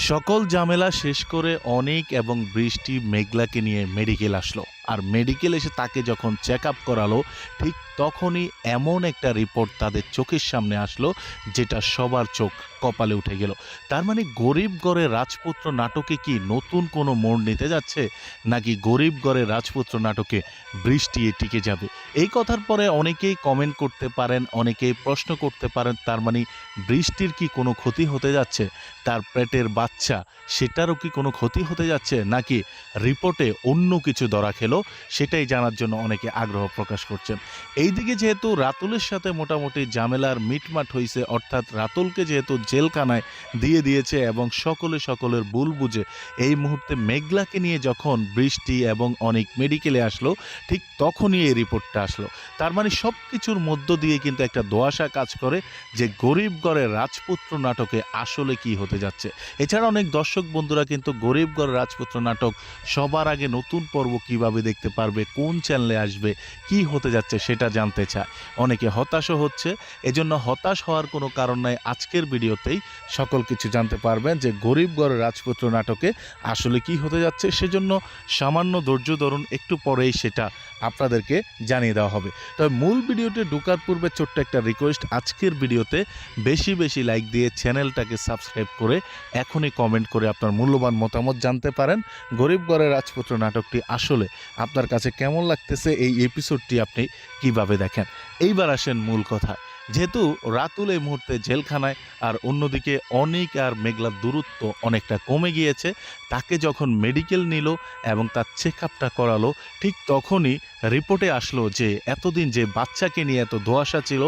সকল ঝামেলা শেষ করে অনিক এবং বৃষ্টি মেঘলাকে নিয়ে মেডিকেল আসলো। আর মেডিকেল এসে তাকে যখন চেক আপ করালো, ঠিক তখনই এমন একটা রিপোর্ট তাদের চোখের সামনে আসলো, যেটা সবার চোখ কপালে উঠে গেল। তার মানে গরিব ঘরের রাজপুত্র নাটকে কি নতুন কোনো মোড় নিতে যাচ্ছে, নাকি গরিব ঘরের রাজপুত্র নাটকে বৃষ্টি টিকে যাবে? এই কথার পরে অনেকেই কমেন্ট করতে পারেন, অনেকেই প্রশ্ন করতে পারেন, তার মানে বৃষ্টির কি কোনো ক্ষতি হতে যাচ্ছে? তার পেটের বাচ্চা, সেটারও কি কোনো ক্ষতি হতে যাচ্ছে, নাকি রিপোর্টে অন্য কিছু ধরা খেলো? সেটাই জানার জন্য অনেকে আগ্রহ প্রকাশ করছেন। এইদিকে যেহেতু রাতুলের সাথে মোটামুটি ঝামেলার মিটমাট হয়েছে, অর্থাৎ রাতুলকে যেহেতু জেলখানায় দিয়ে দিয়েছে এবং সকলের ভুল বুঝে এই মুহূর্তে মেঘলাকে নিয়ে যখন বৃষ্টি এবং অনেক মেডিকেলে আসলো, ঠিক তখনই এই রিপোর্টটা আসলো। তার মানে সব কিছুর মধ্য দিয়ে কিন্তু একটা দোয়াশা কাজ করে যে গরিব ঘরের রাজপুত্র নাটকে আসলে কি হতে যাচ্ছে। এছাড়া অনেক দর্শক বন্ধুরা কিন্তু গরিব ঘরের রাজপুত্র নাটক সবার আগে নতুন পর্ব কিভাবে দেখতে পারবে, কোন চ্যানেলে আসবে, কি হতে যাচ্ছে সেটা জানতে চায়। অনেকে হতাশও হচ্ছে। এজন্য হতাশ হওয়ার কোনো কারণ নাই। আজকের ভিডিওতেই সকল কিছু জানতে পারবেন যে গরিব ঘরের রাজপুত্র নাটকে আসলে কি হতে যাচ্ছে। সেজন্য সামান্য ধৈর্য ধরুন, একটু পরেই সেটা আপনাদেরকে জানিয়ে দেওয়া হবে। তবে মূল ভিডিওতে ঢোকার পূর্বে ছোট্ট একটা রিকোয়েস্ট, আজকের ভিডিওতে বেশি লাইক দিয়ে চ্যানেলটাকে সাবস্ক্রাইব করে এখনই কমেন্ট করে আপনার মূল্যবান মতামত জানতে পারেন। গরিব ঘরের রাজপুত্র নাটকটি আসলে আপনার কাছে কেমন লাগতেছে, এই এপিসোডটি আপনি কিভাবে দেখেন। এইবার আসেন মূল কথায়। যেহেতু রাতুল এই মুহূর্তে জেলখানায়, আর অন্যদিকে অনিক আর মেঘলার দূরত্ব অনেকটা কমে গিয়েছে, তাকে যখন মেডিকেল নিল এবং তার চেক আপটা করালো, ঠিক তখনই রিপোর্টে আসলো যে এতদিন যে বাচ্চাকে নিয়ে এত ধোঁয়াশা ছিল,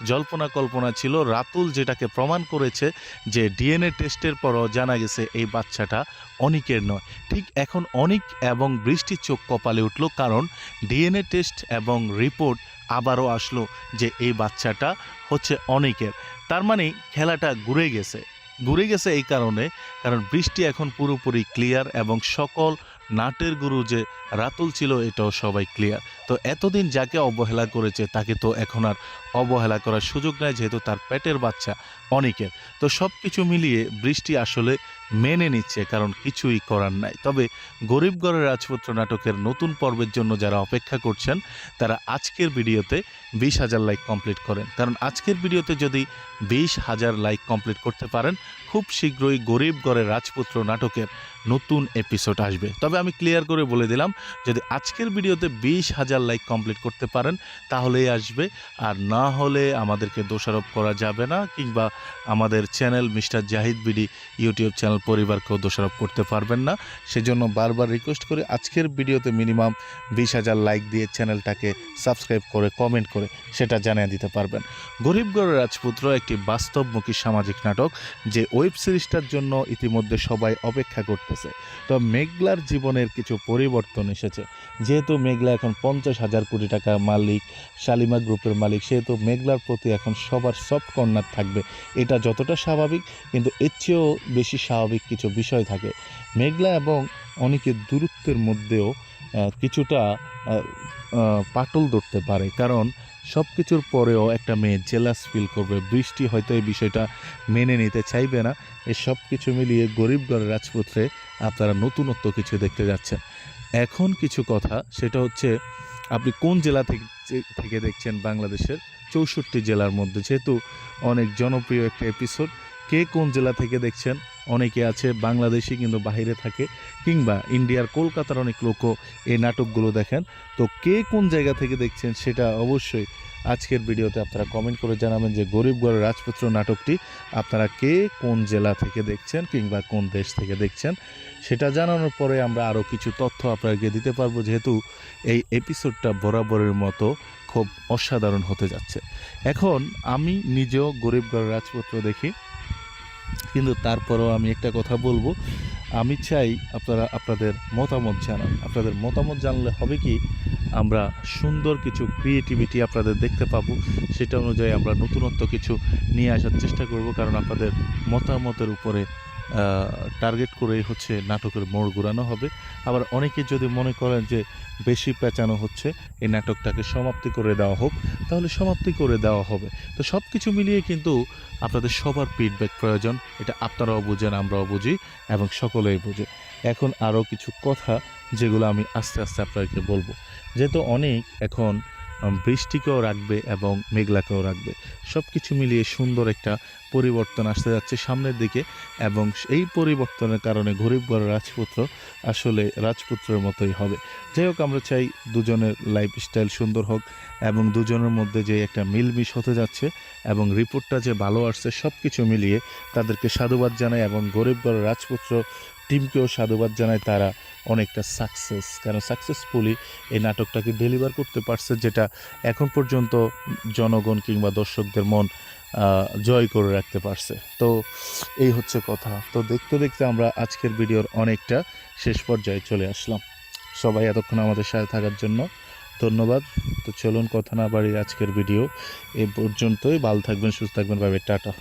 জল্পনা কল্পনা ছিল, রাতুল যেটাকে প্রমাণ করেছে যে ডিএনএ টেস্টের পরও জানা গেছে এই বাচ্চাটা অনিকের নয়। ঠিক এখন অনিক এবং বৃষ্টির চোখ কপালে উঠল, কারণ ডিএনএ টেস্ট এবং রিপোর্ট আবারও আসলো যে এই বাচ্চাটা হচ্ছে অনিকের। তার মানে খেলাটা ঘুরে গেছে এই কারণ বৃষ্টি এখন পুরোপুরি ক্লিয়ার এবং সকল নাটের গুরু যে রাতুল ছিল এটাও সবাই ক্লিয়ার। তো এতদিন যাকে অবহেলা করেছে তাকে তো এখন আর অবহেলা করার সুযোগ নাই, যেহেতু তার পেটের বাচ্চা অনিকের। তো সব কিছু মিলিয়ে বৃষ্টি আসলে মেনে নিচ্ছে, কারণ কিছুই করার নাই। তবে গরিব ঘরের রাজপুত্র নাটকের নতুন পর্বের জন্য যারা অপেক্ষা করছেন, তারা আজকের ভিডিওতে 20,000 লাইক কমপ্লিট করেন, কারণ আজকের ভিডিওতে যদি 20,000 লাইক কমপ্লিট করতে পারেন, খুব শীঘ্রই গরিব ঘরের রাজপুত্র নাটকের নতুন এপিসোড আসবে। তবে আমি ক্লিয়ার করে বলে দিলাম, যদি আজকের ভিডিওতে 20,000 লাইক কমপ্লিট করতে পারেন তাহলেই আসবে, আর না হলে আমাদেরকে দোষারোপ করা যাবে না, কিংবা আমাদের channel mister Zahid BD YouTube channel পরিবারকেও দোষারোপ করতে পারবেন না। সেজন্য বারবার রিকোয়েস্ট করে আজকের ভিডিওতে মিনিমাম 20,000 লাইক দিয়ে চ্যানেলটাকে সাবস্ক্রাইব করে কমেন্ট করে সেটা জানিয়ে দিতে পারবেন। গরিব ঘরের রাজপুত্র একটি বাস্তবমুখী সামাজিক নাটক, যে ওয়েব সিরিজটার জন্য ইতিমধ্যে সবাই অপেক্ষা করতেছে। তো মেঘলার জীবনের কিছু পরিবর্তন এসেছে। যেহেতু মেঘলা এখন 50,000 কোটি টাকা মালিক, শালিমা গ্রুপের মালিক, সেহেতু মেঘলার প্রতি এখন সবার সফট কর্নার থাকবে। এটা যতটা স্বাভাবিক, কিন্তু এর চেয়েও বেশি স্বাভাবিক কিছু বিষয় থাকে। মেঘলা এবং অনেকের দূরত্বের মধ্যেও কিছুটা পাটল ধরতে পারে, কারণ সব কিছুর পরেও একটা মেয়ে জেলাস ফিল করবে। বৃষ্টি হয়তো এই বিষয়টা মেনে নিতে চাইবে না। এই সব কিছু মিলিয়ে গরিব ঘরের রাজপুত্রে আপনারা নতুনত্ব কিছু দেখতে যাচ্ছেন। এখন কিছু কথা, সেটা হচ্ছে আপনি কোন জেলা থেকে দেখছেন বাংলাদেশের 64 জেলার মধ্যে, যেহেতু অনেক জনপ্রিয় একটা এপিসোড। কে কোন জেলা থেকে দেখছেন? অনেকে আছে বাংলাদেশি কিন্তু বাইরে থাকে, কিংবা ইন্ডিয়ার কলকাতার অনেক লোকও এই নাটকগুলো দেখেন। তো কে কোন জায়গা থেকে দেখছেন সেটা অবশ্যই আজকের ভিডিওতে আপনারা কমেন্ট করে জানাবেন, যে গরিব ঘরের রাজপুত্র নাটকটি আপনারা কে কোন জেলা থেকে দেখছেন কিংবা কোন দেশ থেকে দেখছেন। সেটা জানানোর পরে আমরা আরও কিছু তথ্য আপনাকে দিতে পারবো, যেহেতু এই এপিসোডটা বরাবরের মতো খুব অসাধারণ হতে যাচ্ছে। এখন আমি নিজেও গরিব ঘরের রাজপুত্র দেখি, কিন্তু তারপরেও আমি একটা কথা বলবো, আমি চাই আপনারা আপনাদের মতামত জানান। আপনাদের মতামত জানলে হবে কি, আমরা সুন্দর কিছু ক্রিয়েটিভিটি আপনাদের দেখতে পাবো। সেটা অনুযায়ী আমরা নতুনত্ব কিছু নিয়ে আসার চেষ্টা করব, কারণ আপনাদের মতামতের উপরে টার্গেট করেই হচ্ছে নাটকের মোড় ঘোরানো হবে। আবার অনেকে যদি মনে করেন যে বেশি পেঁচানো হচ্ছে, এই নাটকটাকে সমাপ্তি করে দেওয়া হোক, তাহলে সমাপ্তি করে দেওয়া হবে। তো সব কিছু মিলিয়ে কিন্তু আপনাদের সবার ফিডব্যাক প্রয়োজন। এটা আপনারাও বুঝেন, আমরাও বুঝি এবং সকলেই বুঝে। এখন আরও কিছু কথা যেগুলো আমি আস্তে আস্তে আপনাদেরকে বলবো। যেহেতু অনেক এখন বৃষ্টিকেও রাখবে এবং মেঘলাকেও রাখবে, সব কিছু মিলিয়ে সুন্দর একটা পরিবর্তন আসতে যাচ্ছে সামনের দিকে এবং এই পরিবর্তনের কারণে গরিব ঘরের রাজপুত্র আসলে রাজপুত্রের মতোই হবে। যাই হোক, আমরা চাই দুজনের লাইফস্টাইল সুন্দর হোক এবং দুজনের মধ্যে যে একটা মিলমিশ হতে যাচ্ছে এবং রিপোর্টটা যে ভালো আসছে, সব কিছু মিলিয়ে তাদেরকে সাধুবাদ জানাই এবং গরিব ঘরের রাজপুত্র টিমকেও সাধুবাদ জানাই। তারা অনেকটা সাকসেস, কারণ সাকসেসফুলি এই নাটকটাকে ডেলিভার করতে পারছে, যেটা এখন পর্যন্ত জনগণ কিংবা দর্শকদের মন জয় করে রাখতে পারছে। তো এই হচ্ছে কথা। তো দেখতে দেখতে আমরা আজকের ভিডিওর অনেকটা শেষ পর্যায়ে চলে আসলাম। সবাই এতক্ষণ আমাদের সাথে থাকার জন্য ধন্যবাদ। তো চলুন কথা না বাড়িয়ে আজকের ভিডিও এই পর্যন্তই। ভালো থাকবেন, সুস্থ থাকবেন, বাই বাই, টাটা।